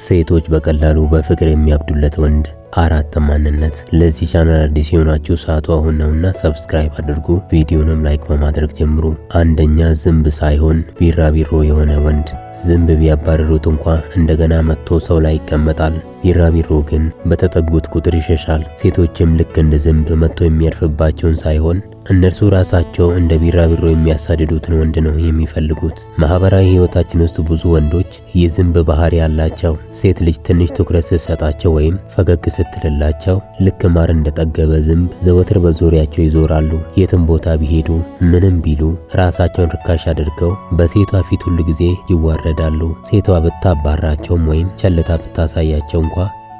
ሴቶች በቀላሉ በፍቅር የሚያብዱለት ወንድ አራት ማንነት። ለዚህ ቻናል አዲስ የሆናችሁ ሰዓቱ አሁን ነውና ሰብስክራይብ አድርጉ። ቪዲዮንም ላይክ በማድረግ ጀምሩ። አንደኛ ዝንብ ሳይሆን ቢራቢሮ የሆነ ወንድ። ዝንብ ቢያባረሩት እንኳ እንደገና መጥቶ ሰው ላይ ይቀመጣል። ቢራቢሮ ግን በተጠጉት ቁጥር ይሸሻል። ሴቶችም ልክ እንደ ዝንብ መጥቶ የሚያርፍባቸውን ሳይሆን እነርሱ ራሳቸው እንደ ቢራቢሮ የሚያሳድዱትን ወንድ ነው የሚፈልጉት። ማህበራዊ ህይወታችን ውስጥ ብዙ ወንዶች የዝንብ ባህሪ ያላቸው። ሴት ልጅ ትንሽ ትኩረት ስትሰጣቸው ወይም ፈገግ ስትልላቸው ልክ ማር እንደጠገበ ዝንብ ዘወትር በዙሪያቸው ይዞራሉ። የትም ቦታ ቢሄዱ ምንም ቢሉ ራሳቸውን ርካሽ አድርገው በሴቷ ፊት ሁሉ ጊዜ ይዋረዳሉ። ሴቷ ብታባራቸውም ወይም ቸልታ ብታሳያቸው እንኳ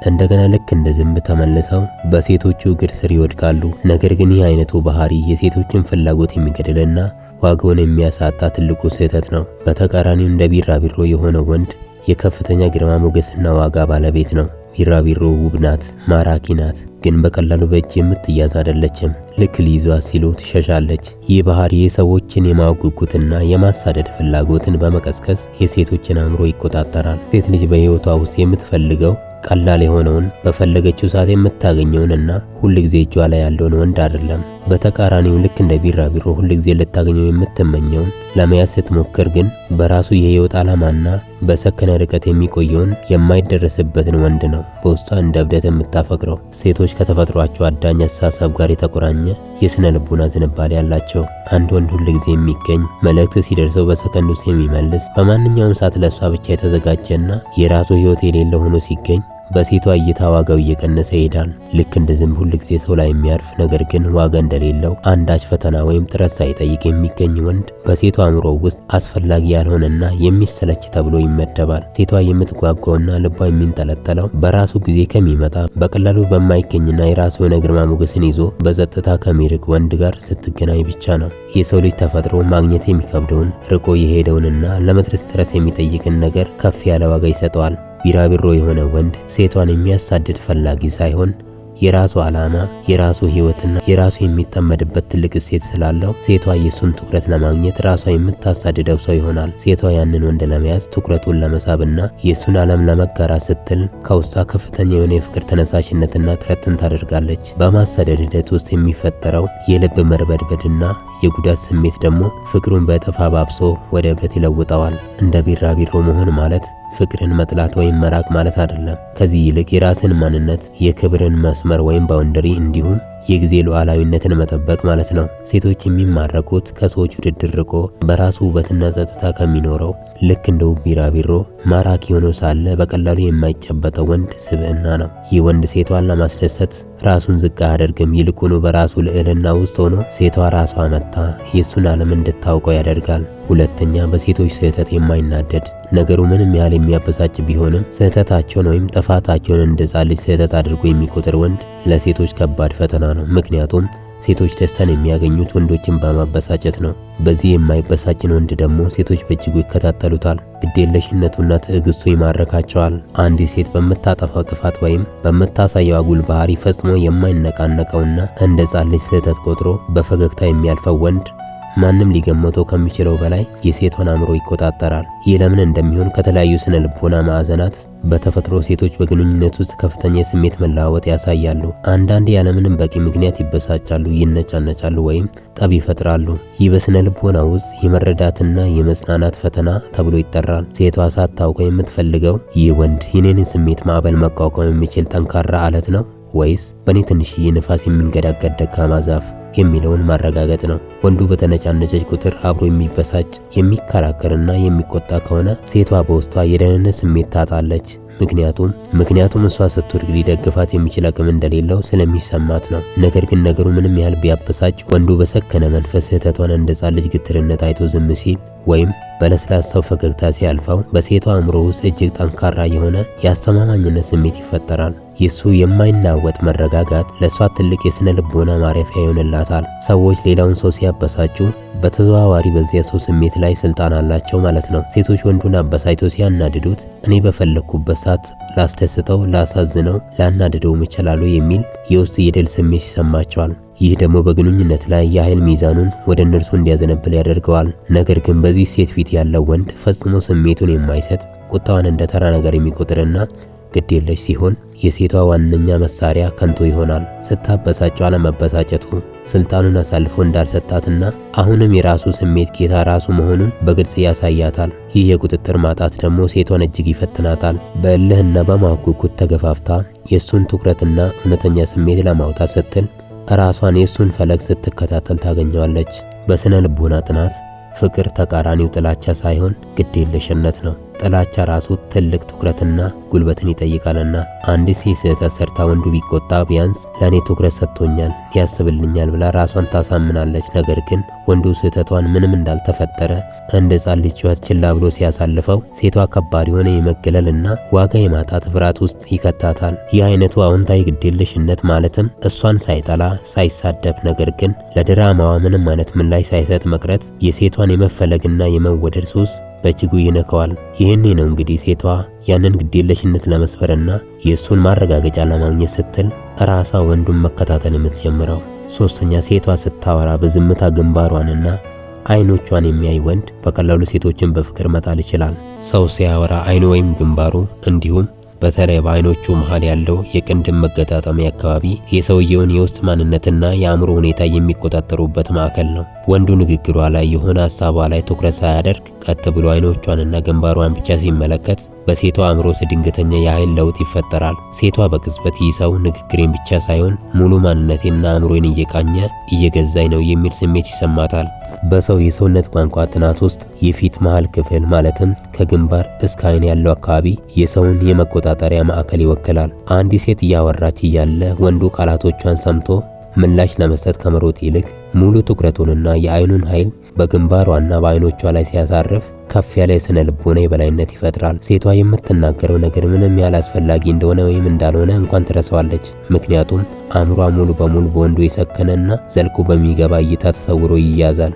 እንደገና ልክ እንደ ዝንብ ተመልሰው በሴቶቹ እግር ስር ይወድቃሉ። ነገር ግን ይህ አይነቱ ባህሪ የሴቶችን ፍላጎት የሚገድልና ዋጋውን የሚያሳጣ ትልቁ ስህተት ነው። በተቃራኒው እንደ ቢራቢሮ የሆነ ወንድ የከፍተኛ ግርማ ሞገስና ዋጋ ባለቤት ነው። ቢራቢሮ ውብ ናት፣ ማራኪ ናት፣ ግን በቀላሉ በእጅ የምትያዝ አይደለችም። ልክ ሊይዟት ሲሉ ትሸሻለች። ይህ ባህሪ የሰዎችን የማወቅ ጉጉትና የማሳደድ ፍላጎትን በመቀስቀስ የሴቶችን አእምሮ ይቆጣጠራል። ሴት ልጅ በህይወቷ ውስጥ የምትፈልገው ቀላል የሆነውን በፈለገችው ሰዓት የምታገኘውንና ሁልጊዜ እጇ ላይ ያለውን ወንድ አይደለም። በተቃራኒው ልክ እንደ ቢራቢሮ ሁልጊዜ ልታገኘው የምትመኘውን ለመያዝ ስትሞክር ግን በራሱ የህይወት ዓላማና በሰከነ ርቀት የሚቆየውን የማይደረስበትን ወንድ ነው በውስጧ እንደ እብደት የምታፈቅረው። ሴቶች ከተፈጥሯቸው አዳኝ አስተሳሰብ ጋር የተቆራኘ የስነ ልቦና ዝንባሌ ያላቸው። አንድ ወንድ ሁልጊዜ የሚገኝ፣ መልእክት ሲደርሰው በሰከንድ ውስጥ የሚመልስ፣ በማንኛውም ሰዓት ለሷ ብቻ የተዘጋጀና የራሱ ህይወት የሌለው ሆኖ ሲገኝ በሴቷ እይታ ዋጋው እየቀነሰ ይሄዳል። ልክ እንደ ዝንብ ሁል ጊዜ ሰው ላይ የሚያርፍ ነገር ግን ዋጋ እንደሌለው አንዳች ፈተና ወይም ጥረት ሳይጠይቅ የሚገኝ ወንድ በሴቷ አእምሮ ውስጥ አስፈላጊ ያልሆነና የሚሰለች ተብሎ ይመደባል። ሴቷ የምትጓጓውና ልቧ የሚንጠለጠለው በራሱ ጊዜ ከሚመጣ በቀላሉ በማይገኝና የራሱ የሆነ ግርማ ሞገስን ይዞ በጸጥታ ከሚርቅ ወንድ ጋር ስትገናኝ ብቻ ነው። የሰው ልጅ ተፈጥሮ ማግኘት የሚከብደውን ርቆ የሄደውንና ለመድረስ ጥረት የሚጠይቅን ነገር ከፍ ያለ ዋጋ ይሰጠዋል። ቢራቢሮ የሆነ ወንድ ሴቷን የሚያሳድድ ፈላጊ ሳይሆን የራሱ ዓላማ፣ የራሱ ህይወትና የራሱ የሚጠመድበት ትልቅ እሴት ስላለው ሴቷ የሱን ትኩረት ለማግኘት ራሷ የምታሳድደው ሰው ይሆናል። ሴቷ ያንን ወንድ ለመያዝ ትኩረቱን ለመሳብና የሱን ዓለም ለመጋራት ስትል ከውስጧ ከፍተኛ የሆነ የፍቅር ተነሳሽነትና ጥረትን ታደርጋለች። በማሳደድ ሂደት ውስጥ የሚፈጠረው የልብ መርበድበድና የጉዳት ስሜት ደግሞ ፍቅሩን በእጥፍ አባብሶ ወደ እብደት ይለውጠዋል። እንደ ቢራቢሮ መሆን ማለት ፍቅርን መጥላት ወይም መራቅ ማለት አይደለም። ከዚህ ይልቅ የራስን ማንነት፣ የክብርን መስመር ወይም ባውንደሪ እንዲሁም የጊዜ ሉዓላዊነትን መጠበቅ ማለት ነው። ሴቶች የሚማረኩት ከሰዎች ውድድር ርቆ በራሱ ውበትና ጸጥታ ከሚኖረው ልክ እንደ ውብ ቢራቢሮ ማራኪ ሆኖ ሳለ በቀላሉ የማይጨበጠው ወንድ ስብዕና ነው። ይህ ወንድ ሴቷን ለማስደሰት ራሱን ዝቅ አያደርግም። ይልቁኑ በራሱ ልዕልና ውስጥ ሆኖ ሴቷ ራሷ መታ የሱን ዓለም እንድታውቀው ያደርጋል። ሁለተኛ፣ በሴቶች ስህተት የማይናደድ። ነገሩ ምንም ያህል የሚያበሳጭ ቢሆንም ስህተታቸውን ወይም ጥፋታቸውን እንደ ሕፃን ልጅ ስህተት አድርጎ የሚቆጥር ወንድ ለሴቶች ከባድ ፈተና ነው። ምክንያቱም ሴቶች ደስታን የሚያገኙት ወንዶችን በማበሳጨት ነው። በዚህ የማይበሳጭን ወንድ ደግሞ ሴቶች በእጅጉ ይከታተሉታል። ግዴለሽነቱና ትዕግስቱ ይማረካቸዋል። አንዲት ሴት በምታጠፋው ጥፋት ወይም በምታሳየው አጉል ባህሪ ፈጽሞ የማይነቃነቀውና እንደ ሕፃን ልጅ ስህተት ቆጥሮ በፈገግታ የሚያልፈው ወንድ ማንም ሊገመተው ከሚችለው በላይ የሴቷን አእምሮ ይቆጣጠራል። ይህ ለምን እንደሚሆን ከተለያዩ ስነ ልቦና ማዕዘናት በተፈጥሮ ሴቶች በግንኙነት ውስጥ ከፍተኛ የስሜት መለዋወጥ ያሳያሉ። አንዳንዴ ያለምንም በቂ ምክንያት ይበሳጫሉ፣ ይነጫነጫሉ ወይም ጠብ ይፈጥራሉ። ይህ በስነ ልቦና ውስጥ የመረዳትና የመጽናናት ፈተና ተብሎ ይጠራል። ሴቷ ሳታውቀው የምትፈልገው ይህ ወንድ የኔን ስሜት ማዕበል መቋቋም የሚችል ጠንካራ አለት ነው ወይስ በእኔ ትንሽዬ ንፋስ የሚንገዳገድ ደካማ ዛፍ የሚለውን ማረጋገጥ ነው። ወንዱ በተነጫነጨች ቁጥር አብሮ የሚበሳጭ የሚከራከርና የሚቆጣ ከሆነ ሴቷ በውስጧ የደህንነት ስሜት ታጣለች። ምክንያቱም እሷ ስትወድቅ ሊደግፋት የሚችል አቅም እንደሌለው ስለሚሰማት ነው። ነገር ግን ነገሩ ምንም ያህል ቢያበሳጭ ወንዱ በሰከነ መንፈስ ስህተቷን እንደ ሕፃን ልጅ ግትርነት አይቶ ዝም ሲል ወይም በለስላሳው ፈገግታ ሲያልፈው በሴቷ አእምሮ ውስጥ እጅግ ጠንካራ የሆነ የአስተማማኝነት ስሜት ይፈጠራል። የሱ የማይናወጥ መረጋጋት ለሷ ትልቅ የስነ ልቦና ማረፊያ ይሆንላታል። ሰዎች ሌላውን ሰው ሲያበሳጩ በተዘዋዋሪ በዚያ ሰው ስሜት ላይ ስልጣን አላቸው ማለት ነው። ሴቶች ወንዱን አበሳጭተው ሲያናድዱት እኔ በፈለግኩበት ሰዓት ላስደስተው፣ ላሳዝነው፣ ላናድደው እችላለሁ የሚል የውስጥ የድል ስሜት ይሰማቸዋል። ይህ ደግሞ በግንኙነት ላይ የኃይል ሚዛኑን ወደ እነርሱ እንዲያዘነብል ያደርገዋል። ነገር ግን በዚህ ሴት ፊት ያለው ወንድ ፈጽሞ ስሜቱን የማይሰጥ ቁጣዋን እንደ ተራ ነገር የሚቆጥርና ግድ የለሽ ሲሆን የሴቷ ዋነኛ መሳሪያ ከንቱ ይሆናል። ስታበሳጨው አለመበሳጨቱ ስልጣኑን አሳልፎ እንዳልሰጣትና አሁንም የራሱ ስሜት ጌታ ራሱ መሆኑን በግልጽ ያሳያታል። ይህ የቁጥጥር ማጣት ደግሞ ሴቷን እጅግ ይፈትናታል። በእልህና በማጉጉት ተገፋፍታ የእሱን ትኩረትና እውነተኛ ስሜት ለማውጣት ስትል ራሷን የእሱን ፈለግ ስትከታተል ታገኘዋለች። በስነ ልቦና ጥናት ፍቅር ተቃራኒው ጥላቻ ሳይሆን ግዴለሽነት ነው። ጥላቻ ራሱ ትልቅ ትኩረትና ጉልበትን ይጠይቃልና አንዲት ሴት ስህተት ሰርታ ወንዱ ቢቆጣ ቢያንስ ለእኔ ትኩረት ሰጥቶኛል፣ ያስብልኛል ብላ ራሷን ታሳምናለች። ነገር ግን ወንዱ ስህተቷን ምንም እንዳልተፈጠረ እንደ ሕፃን ልጅ ጩኸት ችላ ብሎ ሲያሳልፈው ሴቷ ከባድ የሆነ የመገለልና ዋጋ የማጣት ፍርሃት ውስጥ ይከታታል። ይህ አይነቱ አዎንታዊ ግዴለሽነት ማለትም እሷን ሳይጠላ ሳይሳደብ፣ ነገር ግን ለድራማዋ ምንም አይነት ምላሽ ሳይሰጥ መቅረት የሴቷን የመፈለግና የመወደድ ሱስ በእጅጉ ይነካዋል። ይህኔ ነው እንግዲህ ሴቷ ያንን ግዴለሽነት ለመስበርና የእሱን ማረጋገጫ ለማግኘት ስትል ራሷ ወንዱን መከታተል የምትጀምረው። ሶስተኛ፣ ሴቷ ስታወራ በዝምታ ግንባሯንና አይኖቿን የሚያይ ወንድ በቀላሉ ሴቶችን በፍቅር መጣል ይችላል። ሰው ሲያወራ አይኑ ወይም ግንባሩ እንዲሁም በተለይ በአይኖቹ መሃል ያለው የቅንድብ መገጣጠሚያ አካባቢ የሰውየውን የውስጥ ማንነትና የአእምሮ ሁኔታ የሚቆጣጠሩበት ማዕከል ነው። ወንዱ ንግግሯ ላይ የሆነ ሐሳቧ ላይ ትኩረት ሳያደርግ ቀጥ ብሎ አይኖቿንና ግንባሯን ብቻ ሲመለከት በሴቷ አእምሮ ውስጥ ድንገተኛ የኃይል ለውጥ ይፈጠራል። ሴቷ በቅጽበት ይህ ሰው ንግግሬን ብቻ ሳይሆን ሙሉ ማንነቴንና አእምሮዬን እየቃኘ እየገዛኝ ነው የሚል ስሜት ይሰማታል። በሰው የሰውነት ቋንቋ ጥናት ውስጥ የፊት መሃል ክፍል ማለትም ከግንባር እስከ አይን ያለው አካባቢ የሰውን የመቆጣጠሪያ ማዕከል ይወክላል። አንዲት ሴት እያወራች እያለ ወንዱ ቃላቶቿን ሰምቶ ምላሽ ለመስጠት ከመሮጥ ይልቅ ሙሉ ትኩረቱንና የአይኑን ኃይል በግንባሯና በአይኖቿ ላይ ሲያሳርፍ ከፍ ያለ የስነ ልቦና የበላይነት ይፈጥራል። ሴቷ የምትናገረው ነገር ምንም ያህል አስፈላጊ እንደሆነ ወይም እንዳልሆነ እንኳን ትረሳዋለች። ምክንያቱም አእምሯ ሙሉ በሙሉ በወንዱ የሰከነና ዘልቆ በሚገባ እይታ ተሰውሮ ይያዛል።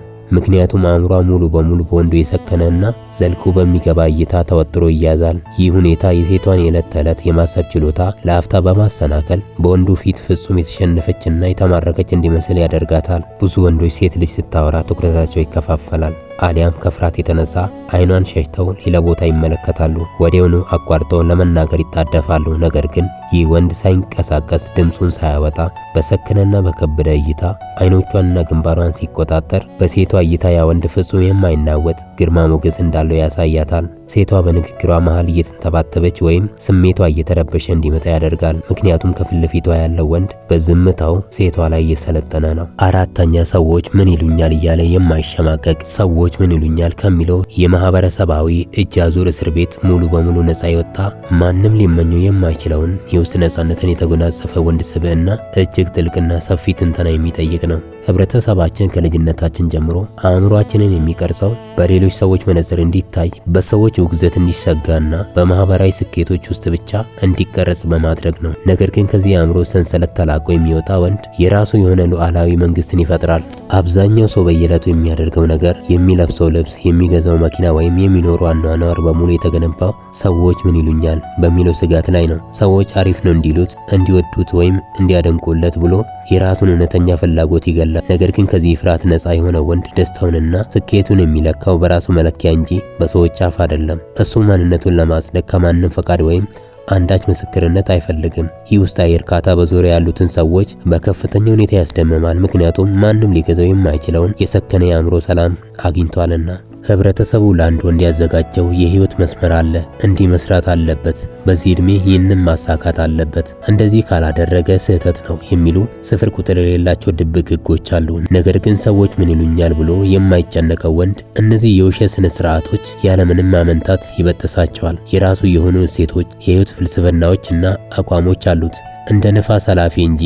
ተወጥሮ ይያዛል። ይህ ሁኔታ የሴቷን የዕለት ተዕለት የማሰብ ችሎታ ለአፍታ በማሰናከል በወንዱ ፊት ፍጹም የተሸነፈችና የተማረከች እንዲመስል ያደርጋታል። ብዙ ወንዶች ሴት ልጅ ስታወራ ትኩረታቸው ይከፋፈላል። አሊያም ከፍርሃት የተነሳ አይኗን ሸሽተው ሌላ ቦታ ይመለከታሉ። ወዲያውኑ አቋርጠው ለመናገር ይጣደፋሉ። ነገር ግን ይህ ወንድ ሳይንቀሳቀስ ድምፁን ሳያወጣ በሰከነና በከበደ እይታ አይኖቿንና ግንባሯን ሲቆጣጠር በሴቷ እይታ ያ ወንድ ፍጹም የማይናወጥ ግርማ ሞገስ እንዳለው ያሳያታል። ሴቷ በንግግሯ መሃል እየተንተባተበች ወይም ስሜቷ እየተረበሸ እንዲመጣ ያደርጋል። ምክንያቱም ከፊት ለፊቷ ያለው ወንድ በዝምታው ሴቷ ላይ እየሰለጠነ ነው። አራተኛ፣ ሰዎች ምን ይሉኛል እያለ የማይሸማቀቅ ሰዎች ምን ይሉኛል ከሚለው የማህበረሰባዊ እጅ አዙር እስር ቤት ሙሉ በሙሉ ነፃ የወጣ ማንም ሊመኘው የማይችለውን የውስጥ ነፃነትን የተጎናጸፈ ወንድ ስብዕና እጅግ ጥልቅና ሰፊ ትንተና የሚጠይቅ ነው። ህብረተሰባችን ከልጅነታችን ጀምሮ አእምሯችንን የሚቀርጸው በሌሎች ሰዎች መነጽር እንዲታይ፣ በሰዎች ውግዘት እንዲሰጋና በማህበራዊ ስኬቶች ውስጥ ብቻ እንዲቀረጽ በማድረግ ነው። ነገር ግን ከዚህ የአእምሮ ሰንሰለት ተላቆ የሚወጣ ወንድ የራሱ የሆነ ሉዓላዊ መንግስትን ይፈጥራል። አብዛኛው ሰው በየዕለቱ የሚያደርገው ነገር፣ የሚለብሰው ልብስ፣ የሚገዛው መኪና ወይም የሚኖረው አኗኗር በሙሉ የተገነባው ሰዎች ምን ይሉኛል በሚለው ስጋት ላይ ነው። ሰዎች አሪፍ ነው እንዲሉት፣ እንዲወዱት ወይም እንዲያደንቁለት ብሎ የራሱን እውነተኛ ፍላጎት ይገላል። ነገር ግን ከዚህ ፍርሃት ነፃ የሆነ ወንድ ደስታውንና ስኬቱን የሚለካው በራሱ መለኪያ እንጂ በሰዎች አፍ አይደለም። እሱ ማንነቱን ለማጽደቅ ከማንም ፈቃድ ወይም አንዳች ምስክርነት አይፈልግም። ይህ ውስጣዊ እርካታ በዙሪያ ያሉትን ሰዎች በከፍተኛ ሁኔታ ያስደምማል። ምክንያቱም ማንም ሊገዛው የማይችለውን የሰከነ የአእምሮ ሰላም አግኝቷልና። ህብረተሰቡ ለአንድ ወንድ ያዘጋጀው የህይወት መስመር አለ። እንዲህ መስራት አለበት፣ በዚህ ዕድሜ ይህንን ማሳካት አለበት፣ እንደዚህ ካላደረገ ስህተት ነው የሚሉ ስፍር ቁጥር የሌላቸው ድብቅ ህጎች አሉ። ነገር ግን ሰዎች ምን ይሉኛል ብሎ የማይጨነቀው ወንድ እነዚህ የውሸት ስነ ስርዓቶች ያለምንም ማመንታት ይበጥሳቸዋል። የራሱ የሆኑ እሴቶች፣ የህይወት ፍልስፍናዎች እና አቋሞች አሉት። እንደ ነፋስ ኃላፊ እንጂ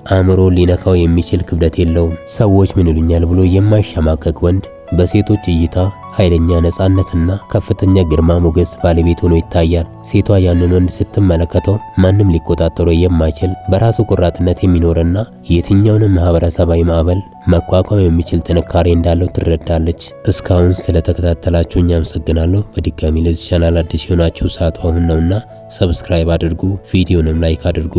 አእምሮ ሊነካው የሚችል ክብደት የለውም። ሰዎች ምን ይሉኛል ብሎ የማይሸማቀቅ ወንድ በሴቶች እይታ ኃይለኛ ነፃነትና ከፍተኛ ግርማ ሞገስ ባለቤት ሆኖ ይታያል። ሴቷ ያንን ወንድ ስትመለከተው ማንም ሊቆጣጠረው የማይችል በራሱ ቆራጥነት የሚኖርና የትኛውንም ማህበረሰባዊ ማዕበል መቋቋም የሚችል ጥንካሬ እንዳለው ትረዳለች። እስካሁን ስለተከታተላችሁኝ አመሰግናለሁ። በድጋሚ ለዚህ ቻናል አዲስ የሆናችሁ ሰዓቱ አሁን ነውና ሰብስክራይብ አድርጉ፣ ቪዲዮንም ላይክ አድርጉ።